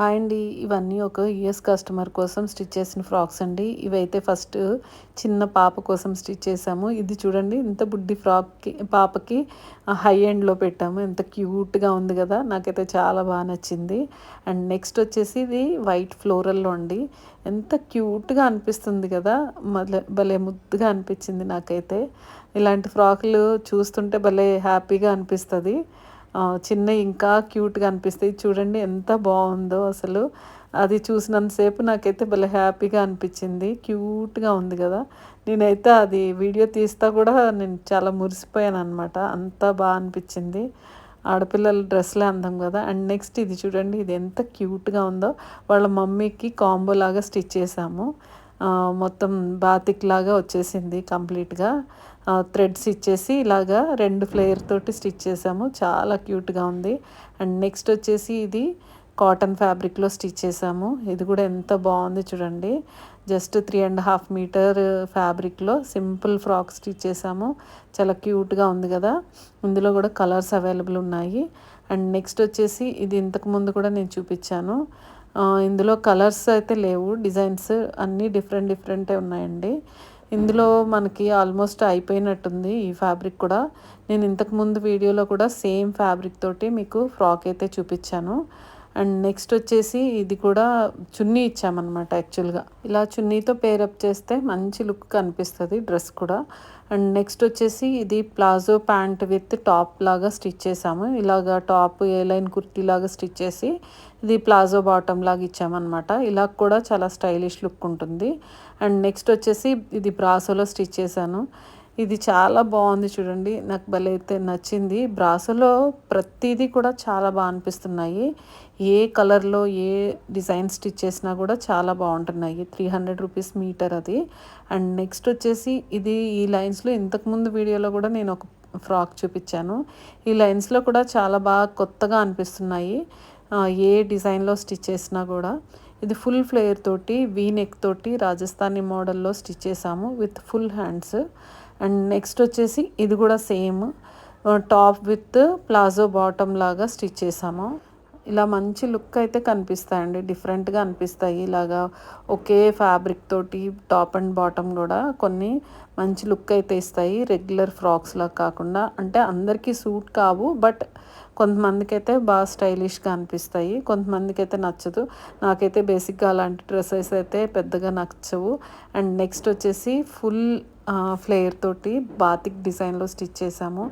Hi అండి. ఇవన్నీ ఒక యూఎస్ కస్టమర్ కోసం స్టిచ్ చేసిన ఫ్రాక్స్ అండి. ఇవైతే ఫస్ట్ చిన్న పాప కోసం స్టిచ్ చేసాము. ఇది చూడండి ఇంత బుడ్డి ఫ్రాక్‌కి పాపకి హై ఎండ్‌లో పెట్టాము. ఎంత క్యూట్‌గా ఉంది కదా! నాకైతే చాలా బాగా నచ్చింది. అండ్ నెక్స్ట్ వచ్చేసి ఇది వైట్ ఫ్లోరల్‌లో అండి. ఎంత క్యూట్‌గా అనిపిస్తుంది కదా! భలే ముద్దుగా అనిపించింది నాకైతే. ఇలాంటి ఫ్రాకులు చూస్తుంటే భలే హ్యాపీగా అనిపిస్తది. చిన్నయి ఇంకా క్యూట్‌గా అనిపిస్తాయి. చూడండి ఎంత బావుందో అసలు. అది చూసినంత సేపు నాకైతే భలే హ్యాపీగా అనిపిచ్చింది. క్యూట్‌గా ఉంది గదా! నేనైతే అది వీడియో తీస్తా గూడా నేను చాలా మురిసిపోయాననమాట. అంత అనిపిచ్చింది. ఆడపిల్లల డ్రెస్‌లే అందం గదా! అండ్ నెక్స్ట్ ఇది చూడండి. ఇది ఎంత క్యూట్‌గా ఉందో. వాళ్ళ మమ్మీకి కాంబోలాగా స్టిచ్ చేశాము. మొత్తం బాతిక్‌లాగా వచ్చేసింది కంప్లీట్‌గా. థ్రెడ్స్ ఇచ్చేసి ఇలాగా 2 ఫ్లేయర్ తోటి స్టిచ్ చేసాము. చాలా క్యూట్‌గా ఉంది. అండ్ నెక్స్ట్ వచ్చేసి ఇది కాటన్ ఫ్యాబ్రిక్‌లో స్టిచ్ చేసాము. ఇది కూడా ఎంత బాగుంది చూడండి. జస్ట్ 3½ మీటర్ ఫ్యాబ్రిక్‌లో సింపుల్ ఫ్రాక్ స్టిచ్ చేసాము. చాలా క్యూట్‌గా ఉంది కదా! ఇందులో కూడా కలర్స్ అవైలబుల్ ఉన్నాయి. అండ్ నెక్స్ట్ వచ్చేసి ఇది ఇంతకుముందు కూడా నేను చూపించాను. ఇందులో కలర్స్ అయితే లేవు. డిజైన్స్ అన్నీ డిఫరెంటే ఉన్నాయండి. ఇందులో మనకి ఆల్మోస్ట్ అయిపోయినట్టుంది ఈ ఫ్యాబ్రిక్ కూడా. నేను ఇంతకుముందు వీడియోలో కూడా సేమ్ ఫ్యాబ్రిక్ తోటి మీకు ఫ్రాక్ అయితే చూపించాను. అండ్ నెక్స్ట్ వచ్చేసి ఇది కూడా చున్నీ ఇచ్చామన్నమాట యాక్చువల్గా. ఇలా చున్నీతో పేరప్ చేస్తే మంచి లుక్ కనిపిస్తుంది డ్రెస్ కూడా. అండ్ నెక్స్ట్ వచ్చేసి ఇది ప్లాజో ప్యాంట్ విత్ టాప్ లాగా స్టిచ్ చేసాము. ఇలాగా టాప్ ఏ లైన్ కుర్తీ లాగా స్టిచ్ చేసి ఇది ప్లాజో బాటమ్ లాగా ఇచ్చామన్నమాట. ఇలా కూడా చాలా స్టైలిష్ లుక్ ఉంటుంది. అండ్ నెక్స్ట్ వచ్చేసి ఇది బ్రాసోలో స్టిచ్ చేశాను. ఇది చాలా బాగుంది చూడండి. నాకు భలే అయితే నచ్చింది. బ్రాసోలో ప్రతిదీ కూడా చాలా బాగా అనిపిస్తున్నాయి. ఏ కలర్లో ఏ డిజైన్ స్టిచ్ చేసినా కూడా చాలా బాగుంటున్నాయి. 300 రూపీస్ మీటర్ అది. అండ్ నెక్స్ట్ వచ్చేసి ఇది ఈ లైన్స్లో ఇంతకుముందు వీడియోలో కూడా నేను ఒక ఫ్రాక్ చూపించాను. ఈ లైన్స్లో కూడా చాలా బాగా కొత్తగా అనిపిస్తున్నాయి. ఏ డిజైన్లో స్టిచ్ చేసినా కూడా. ఇది ఫుల్ ఫ్లేయర్ తోటి వీ నెక్ తోటి రాజస్థానీ మోడల్లో స్టిచ్ చేసాము with full hands. And next వచ్చేసి ఇది కూడా same top with palazzo bottom లాగా స్టిచ్ చేసాము. ఇలా మంచి లుక్ అయితే కనిపిస్తాయండి. డిఫరెంట్గా అనిపిస్తాయి. ఇలాగా ఒకే ఫ్యాబ్రిక్ తోటి టాప్ అండ్ బాటమ్ కూడా కొన్ని మంచి లుక్ అయితే ఇస్తాయి. రెగ్యులర్ ఫ్రాక్స్లా కాకుండా. అంటే అందరికీ సూట్ కావు, బట్ కొంతమందికి అయితే బాగా స్టైలిష్గా అనిపిస్తాయి. కొంతమందికి అయితే నచ్చదు. నాకైతే బేసిక్గా అలాంటి డ్రెస్సెస్ అయితే పెద్దగా నచ్చవు. అండ్ నెక్స్ట్ వచ్చేసి ఫుల్ ఫ్లేయర్ తోటి బాతిక్ డిజైన్లో స్టిచ్ చేసాము.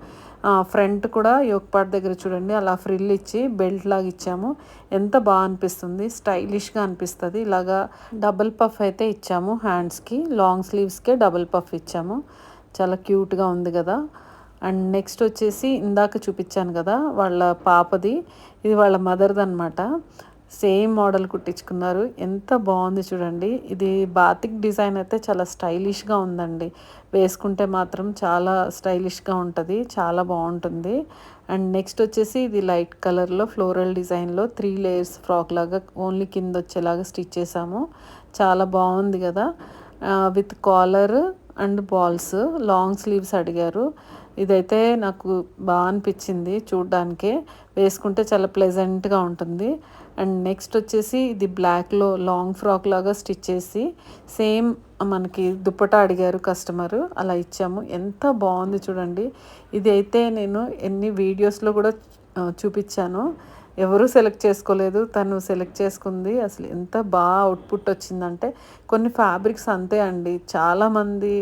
ఫ్రంట్ కూడా యోక్ దగ్గర చూడండి అలా ఫ్రిల్ ఇచ్చి బెల్ట్ లాగా ఇచ్చాము. ఎంత బాగా అనిపిస్తుంది. స్టైలిష్గా అనిపిస్తుంది. ఇలాగా డబుల్ పఫ్ అయితే ఇచ్చాము హ్యాండ్స్కి. లాంగ్ స్లీవ్స్కే డబుల్ పఫ్ ఇచ్చాము. చాలా క్యూట్గా ఉంది కదా! అండ్ నెక్స్ట్ వచ్చేసి ఇందాక చూపించాను కదా వాళ్ళ పాపది. ఇది వాళ్ళ మదర్ది అనమాట. సేమ్ మోడల్ కుట్టించుకున్నారు. ఎంత బాగుంది చూడండి. ఇది బాతిక్ డిజైన్ అయితే చాలా స్టైలిష్గా ఉందండి. వేసుకుంటే మాత్రం చాలా స్టైలిష్గా ఉంటుంది. చాలా బాగుంటుంది. అండ్ నెక్స్ట్ వచ్చేసి ఇది లైట్ కలర్లో ఫ్లోరల్ డిజైన్లో 3 లేయర్స్ ఫ్రాక్ లాగా ఓన్లీ కింద వచ్చేలాగా స్టిచ్ చేసాము. చాలా బాగుంది కదా! With collar and balls. Long sleeves అడిగారు. ఇదైతే నాకు బాగా అనిపించింది చూడ్డానికే. వేసుకుంటే చాలా ప్లెజెంట్గా ఉంటుంది. అండ్ నెక్స్ట్ వచ్చేసి ఇది బ్లాక్లో లాంగ్ ఫ్రాక్ లాగా స్టిచ్ చేసి సేమ్ మనకి దుప్పటా అడిగారు కస్టమరు. అలా ఇచ్చాము. ఎంత బాగుంది చూడండి. ఇది అయితే నేను ఎన్ని వీడియోస్లో కూడా చూపించాను. ఎవరూ సెలెక్ట్ చేసుకోలేదు. తను సెలెక్ట్ చేసుకుంది. అసలు ఎంత బాగా అవుట్పుట్ వచ్చిందంటే కొన్ని ఫ్యాబ్రిక్స్ అంతే అండి. చాలామంది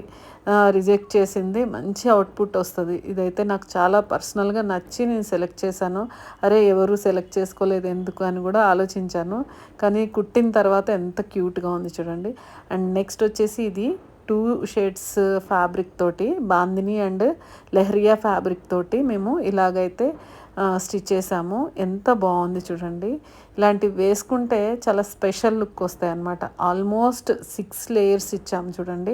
రిజెక్ట్ చేసింది మంచి అవుట్పుట్ వస్తుంది. ఇదైతే నాకు చాలా పర్సనల్గా నచ్చి నేను సెలెక్ట్ చేశాను. అరే ఎవరు సెలెక్ట్ చేసుకోలేదు ఎందుకు అని కూడా ఆలోచించాను. కానీ కుట్టిన తర్వాత ఎంత క్యూట్గా ఉంది చూడండి. అండ్ నెక్స్ట్ వచ్చేసి ఇది 2 షేడ్స్ ఫ్యాబ్రిక్ తోటి బాందిని అండ్ లెహరియా ఫ్యాబ్రిక్ తోటి మేము ఇలాగైతే స్టిచ్ చేసాము. ఎంత బాగుంది చూడండి. ఇలాంటివి వేసుకుంటే చాలా స్పెషల్ లుక్ వస్తాయి అన్నమాట. ఆల్మోస్ట్ 6 లేయర్స్ ఇచ్చాము చూడండి.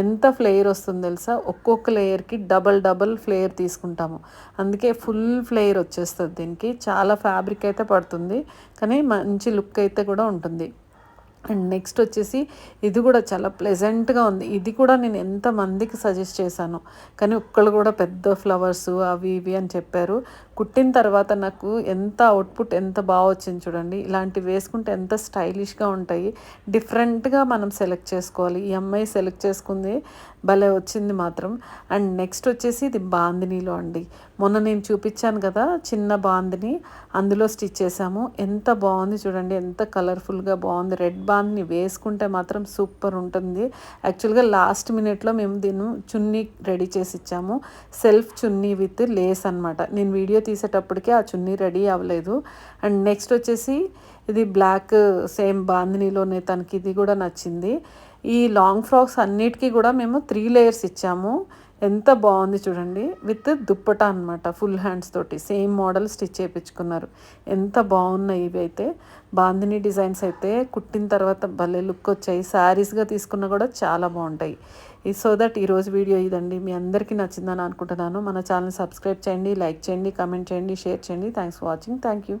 ఎంత ఫ్లేయర్ వస్తుంది తెలుసా? ఒక్కొక్క లేయర్కి డబల్ ఫ్లేయర్ తీసుకుంటాము. అందుకే ఫుల్ ఫ్లేయర్ వచ్చేస్తుంది దీనికి. చాలా ఫ్యాబ్రిక్ అయితే పడుతుంది, కానీ మంచి లుక్ అయితే కూడా ఉంటుంది. అండ్ నెక్స్ట్ వచ్చేసి ఇది కూడా చాలా ప్లెజెంట్గా ఉంది. ఇది కూడా నేను ఎంతమందికి సజెస్ట్ చేశాను, కానీ ఒక్కళ్ళు కూడా పెద్ద ఫ్లవర్స్ అవి ఇవి అని చెప్పారు. కుట్టిన తర్వాత నాకు ఎంత అవుట్పుట్ ఎంత బాగా వచ్చింది చూడండి. ఇలాంటివి వేసుకుంటే ఎంత స్టైలిష్గా ఉంటాయి. డిఫరెంట్గా మనం సెలెక్ట్ చేసుకోవాలి. ఈ అమ్మాయి సెలెక్ట్ చేసుకుంది భలే వచ్చింది మాత్రం. అండ్ నెక్స్ట్ వచ్చేసి ఇది బాందినీలో అండి. మొన్న నేను చూపించాను కదా చిన్న బాందిని, అందులో స్టిచ్ చేసాము. ఎంత బాగుంది చూడండి, ఎంత కలర్ఫుల్గా బాగుంది. రెడ్ బాందిని వేసుకుంటే మాత్రం సూపర్ ఉంటుంది. యాక్చువల్గా లాస్ట్ మినిట్లో మేము దీన్ని చున్నీ రెడీ చేసి ఇచ్చాము. సెల్ఫ్ చున్నీ విత్ లేస్ అనమాట. నేను వీడియో తీసేటప్పటికే ఆ చున్నీ రెడీ అవ్వలేదు. అండ్ నెక్స్ట్ వచ్చేసి ఇది బ్లాక్ సేమ్ బాందినీలోనే తనకి ఇది కూడా నచ్చింది. ఈ లాంగ్ ఫ్రాక్స్ అన్నిటికీ కూడా మేము 3 లేయర్స్ ఇచ్చాము. ఎంత బాగుంది చూడండి, విత్ దుప్పటా అనమాట. ఫుల్ హ్యాండ్స్ తోటి సేమ్ మోడల్ స్టిచ్ చేయించుకున్నారు. ఎంత బాగున్నాయి ఇవి అయితే. బాందిని డిజైన్స్ అయితే కుట్టిన తర్వాత భలే లుక్ వచ్చాయి. శారీస్గా తీసుకున్నా కూడా చాలా బాగుంటాయి. సో దట్ ఈరోజు వీడియో ఇదండి. మీ అందరికీ నచ్చిందని అనుకుంటున్నాను. మన ఛానల్ సబ్స్క్రైబ్ చేయండి, లైక్ చేయండి, కామెంట్ చేయండి, షేర్ చేయండి. Thanks for watching. Thank you.